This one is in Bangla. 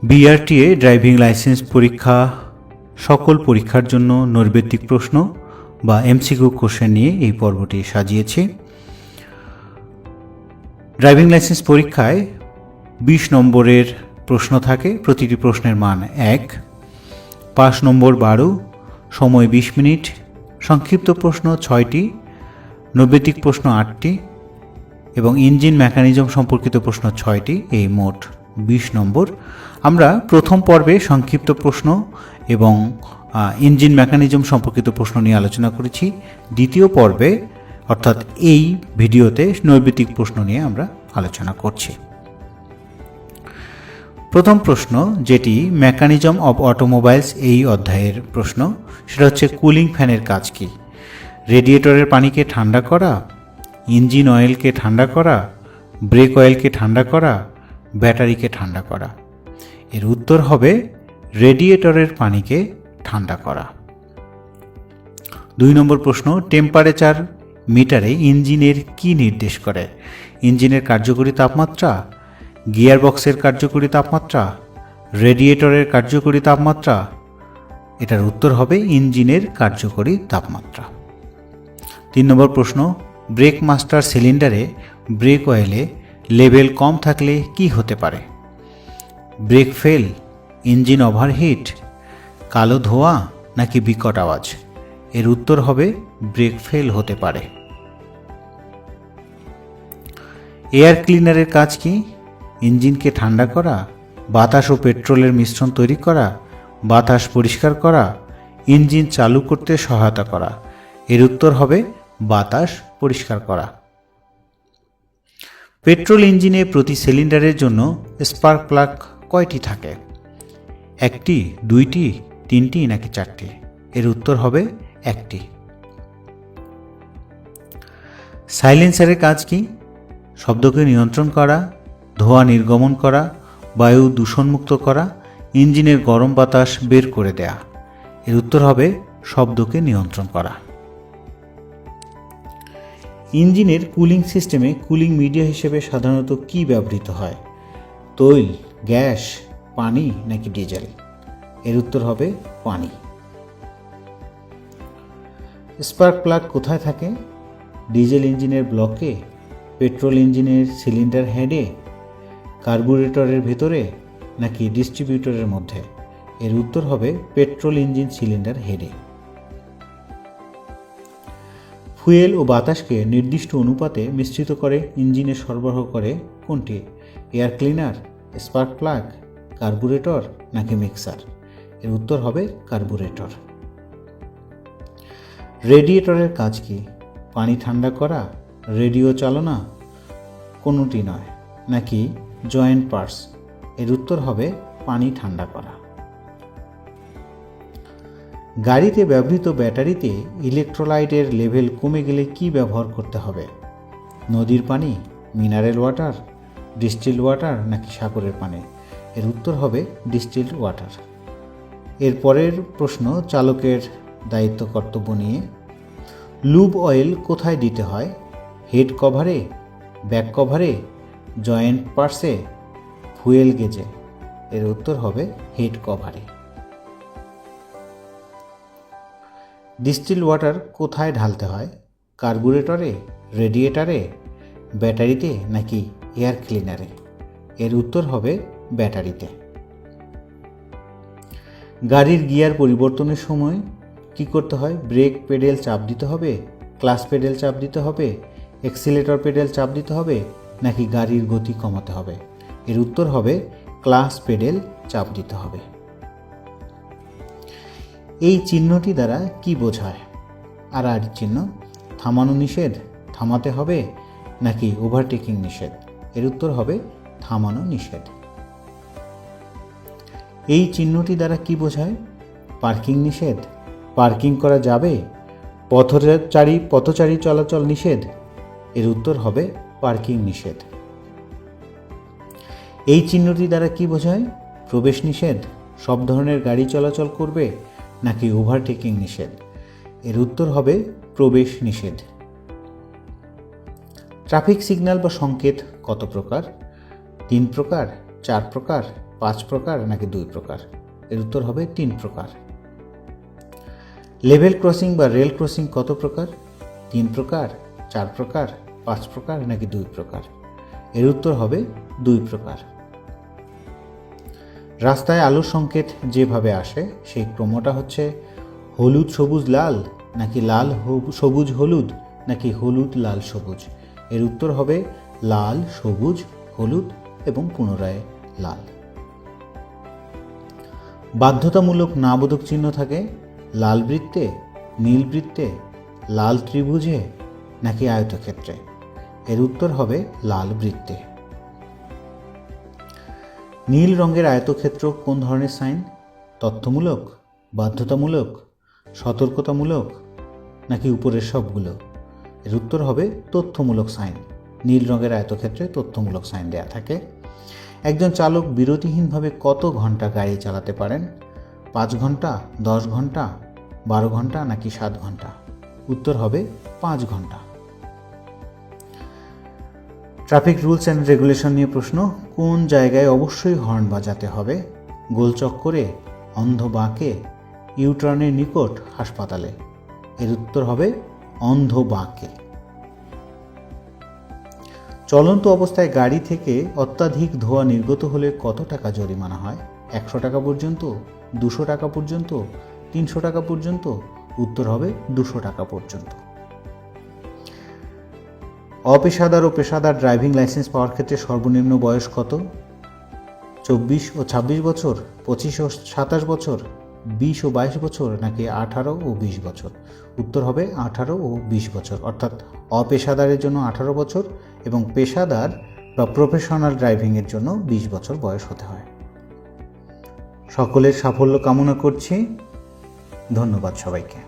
বিআরটিএ ড্রাইভিং লাইসেন্স পরীক্ষা সকল পরীক্ষার জন্য নৈর্ব্যক্তিক প্রশ্ন বা এমসিকিউ কোশ্চেন নিয়ে এই পর্বটি সাজিয়েছি। ড্রাইভিং লাইসেন্স পরীক্ষায় 20 নম্বরের প্রশ্ন থাকে, প্রতিটি প্রশ্নের মান 1, পাস নম্বর 12, সময় 20 মিনিট, সংক্ষিপ্ত প্রশ্ন 6টি, নৈর্ব্যক্তিক প্রশ্ন 8টি এবং ইঞ্জিন মেকানিজম সম্পর্কিত প্রশ্ন 6টি, এই মোট 20 নম্বর। আমরা প্রথম পর্বে সংক্ষিপ্ত প্রশ্ন এবং ইঞ্জিন মেকানিজম সম্পর্কিত প্রশ্ন নিয়ে আলোচনা করেছি। দ্বিতীয় পর্বে অর্থাৎ এই ভিডিওতে নৈর্ব্যক্তিক প্রশ্ন নিয়ে আমরা আলোচনা করছি। প্রথম প্রশ্ন, যেটি মেকানিজম অব অটোমোবাইলস এই অধ্যায়ের প্রশ্ন, সেটা হচ্ছে কুলিং ফ্যানের কাজ কি? রেডিয়েটরের পানিকে ঠান্ডা করা, ইঞ্জিন অয়েলকে ঠান্ডা করা, ব্রেক অয়েলকে ঠান্ডা করা, ব্যাটারিকে ঠান্ডা করা। এর উত্তর হবে রেডিয়েটরের পানিকে ঠান্ডা করা। 2 নম্বর প্রশ্ন, টেম্পারেচার মিটারে ইঞ্জিনের কি নির্দেশ করে? ইঞ্জিনের কার্যকরী তাপমাত্রা, গিয়ার বক্সের কার্যকরী তাপমাত্রা, রেডিয়েটরের কার্যকরী তাপমাত্রা। এটার উত্তর হবে ইঞ্জিনের কার্যকরী তাপমাত্রা। 3 নম্বর প্রশ্ন, ব্রেক মাস্টার সিলিন্ডারে ব্রেক অয়েলে লেভেল কম থাকলে কি হতে পারে? ব্রেক ফেল, ইঞ্জিন ওভারহিট, কালো ধোঁয়া নাকি বিকট আওয়াজ? এর উত্তর হবে ব্রেক ফেল হতে পারে। এয়ার ক্লিনারের কাজ কি? ইঞ্জিনকে ঠান্ডা করা, বাতাস ও পেট্রোলের মিশ্রণ তৈরি করা, বাতাস পরিষ্কার করা, ইঞ্জিন চালু করতে সহায়তা করা। এর উত্তর হবে বাতাস পরিষ্কার করা। পেট্রোল ইঞ্জিনে প্রতি সিলিন্ডারের জন্য স্পার্ক প্লাগ কয়টি থাকে? 1টি, 2টি, 3টি নাকি 4টি? এর উত্তর হবে 1টি। সাইলেন্সারের কাজ কি? শব্দকে নিয়ন্ত্রণ করা, ধোঁয়া নির্গমন করা, বায়ু দূষণমুক্ত করা, ইঞ্জিনের গরম বাতাস বের করে দেয়া। এর উত্তর হবে শব্দকে নিয়ন্ত্রণ করা। ইঞ্জিনের কুলিং সিস্টেমে কুলিং মিডিয়া হিসেবে সাধারণত কি ব্যবহৃত হয়? তৈল, গ্যাস, পানি নাকি ডিজেল? এর উত্তর হবে পানি। স্পার্ক প্লাগ কোথায় থাকে? ডিজেল ইঞ্জিনের ব্লকে, পেট্রোল ইঞ্জিনের সিলিন্ডার হেডে, কার্বুরেটরের ভেতরে নাকি ডিস্ট্রিবিউটরের মধ্যে? এর উত্তর হবে পেট্রোল ইঞ্জিন সিলিন্ডার হেডে। ফুয়েল ও বাতাসকে নির্দিষ্ট অনুপাতে মিশ্রিত করে ইঞ্জিনে সরবরাহ করে কোনটি? Air cleaner, spark plug, carburettor নাকি মিক্সার? এর উত্তর হবে কার্বুরেটর। রেডিয়েটরের কাজ কি? পানি ঠান্ডা করা, রেডিও চালনা, কোনোটি নয়, নাকি জয়েন্ট পার্টস? এর উত্তর হবে পানি ঠান্ডা করা। গাড়িতে ব্যবহৃত ব্যাটারিতে ইলেকট্রোলাইটের লেভেল কমে গেলে কি ব্যবহার করতে হবে? নদীর পানি, মিনারেল ওয়াটার, ডিস্টিলড ওয়াটার নাকি সাগরের পানি? এর উত্তর হবে ডিস্টিলড ওয়াটার। এর পরের প্রশ্ন চালকের দায়িত্ব কর্তব্য নিয়ে। লুব অয়েল কোথায় দিতে হয়? হেড কভারে, ব্যাক কভারে, জয়েন্ট পার্টসে, ফুয়েল গেজে? এর উত্তর হবে হেড কভারে। ডিস্টিলড ওয়াটার কোথায় ঢালতে হয়? কার্বুরেটরে, রেডিয়েটরে, ব্যাটারিতে নাকি এয়ার ক্লিনারে? এর উত্তর হবে ব্যাটারিতে। গাড়ির গিয়ার পরিবর্তনের সময় কি করতে হয়? ব্রেক পেডেল চাপ দিতে হবে, ক্লাচ পেডেল চাপ দিতে হবে, এক্সিলেটর পেডেল চাপ দিতে হবে নাকি গাড়ির গতি কমাতে হবে? এর উত্তর হবে ক্লাচ পেডেল চাপ দিতে হবে। এই চিহ্নটি দ্বারা কি বোঝায়? আর চিহ্ন, থামানো নিষেধ, থামাতে হবে নাকি ওভারটেকিং নিষেধ? এর উত্তর হবে থামানো নিষেধ। এই চিহ্নটি দ্বারা কি বোঝায়? পার্কিং নিষেধ, পার্কিং করা যাবে, পথচারী চলাচল নিষেধ? এর উত্তর হবে পার্কিং নিষেধ। এই চিহ্নটি দ্বারা কি বোঝায়? প্রবেশ নিষেধ, সব ধরনের গাড়ি চলাচল করবে নাকি ওভারটেকিং নিষেধ? এর উত্তর হবে প্রবেশ নিষেধ। ট্রাফিক সিগন্যাল বা সংকেত কত প্রকার? 3 প্রকার, 4 প্রকার, 5 প্রকার নাকি 2 প্রকার? এর উত্তর হবে 3 প্রকার। লেভেল ক্রসিং বা রেল ক্রসিং কত প্রকার? 3 প্রকার, 4 প্রকার, 5 প্রকার নাকি 2 প্রকার? এর উত্তর হবে 2 প্রকার। রাস্তায় আলোর সংকেত যেভাবে আসে সেই ক্রমটা হচ্ছে হলুদ সবুজ লাল নাকি লাল সবুজ হলুদ নাকি হলুদ লাল সবুজ? এর উত্তর হবে লাল সবুজ হলুদ এবং পুনরায় লাল। বাধ্যতামূলক না বোধক চিহ্ন থাকে লাল বৃত্তে, নীল বৃত্তে, লাল ত্রিভুজে নাকি আয়তক্ষেত্রে? এর উত্তর হবে লাল বৃত্তে। নীল রঙের আয়তক্ষেত্র কোন ধরনের সাইন? তথ্যমূলক, বাধ্যতামূলক, সতর্কতামূলক নাকি উপরের সবগুলো? এর উত্তর হবে তথ্যমূলক সাইন। নীল রঙের আয়তক্ষেত্রে তথ্যমূলক সাইন দেয়া থাকে। একজন চালক বিরতিহীনভাবে কত ঘন্টা গাড়ি চালাতে পারেন? 5 ঘন্টা, 10 ঘন্টা, 12 ঘন্টা নাকি 7 ঘন্টা? উত্তর হবে 5 ঘন্টা। ট্রাফিক রুলস অ্যান্ড রেগুলেশন নিয়ে প্রশ্ন। কোন জায়গায় অবশ্যই হর্ন বাজাতে হবে? গোল চক্করে, অন্ধ বাঁকে, ইউটার্নের নিকট, হাসপাতালে? এর উত্তর হবে অন্ধ বাঁকে। চলন্ত অবস্থায় গাড়ি থেকে অত্যাধিক ধোঁয়া নির্গত হলে কত টাকা জরিমানা হয়? 100 টাকা পর্যন্ত, 200 টাকা পর্যন্ত, 300 টাকা পর্যন্ত? উত্তর হবে 200 টাকা পর্যন্ত। অপেশাদার ও পেশাদার ড্রাইভিং লাইসেন্স পাওয়ার ক্ষেত্রে সর্বনিম্ন বয়স কত? 24 ও 26 বছর, 25 ও 27 বছর, 20 ও 22 বছর নাকি 18 ও 20 বছর? উত্তর হবে 18 ও 20 বছর। অর্থাৎ অপেশাদারের জন্য 18 বছর এবং পেশাদার বা প্রফেশনাল ড্রাইভিংয়ের জন্য 20 বছর বয়স হতে হয়। সকলের সাফল্য কামনা করছি। ধন্যবাদ সবাইকে।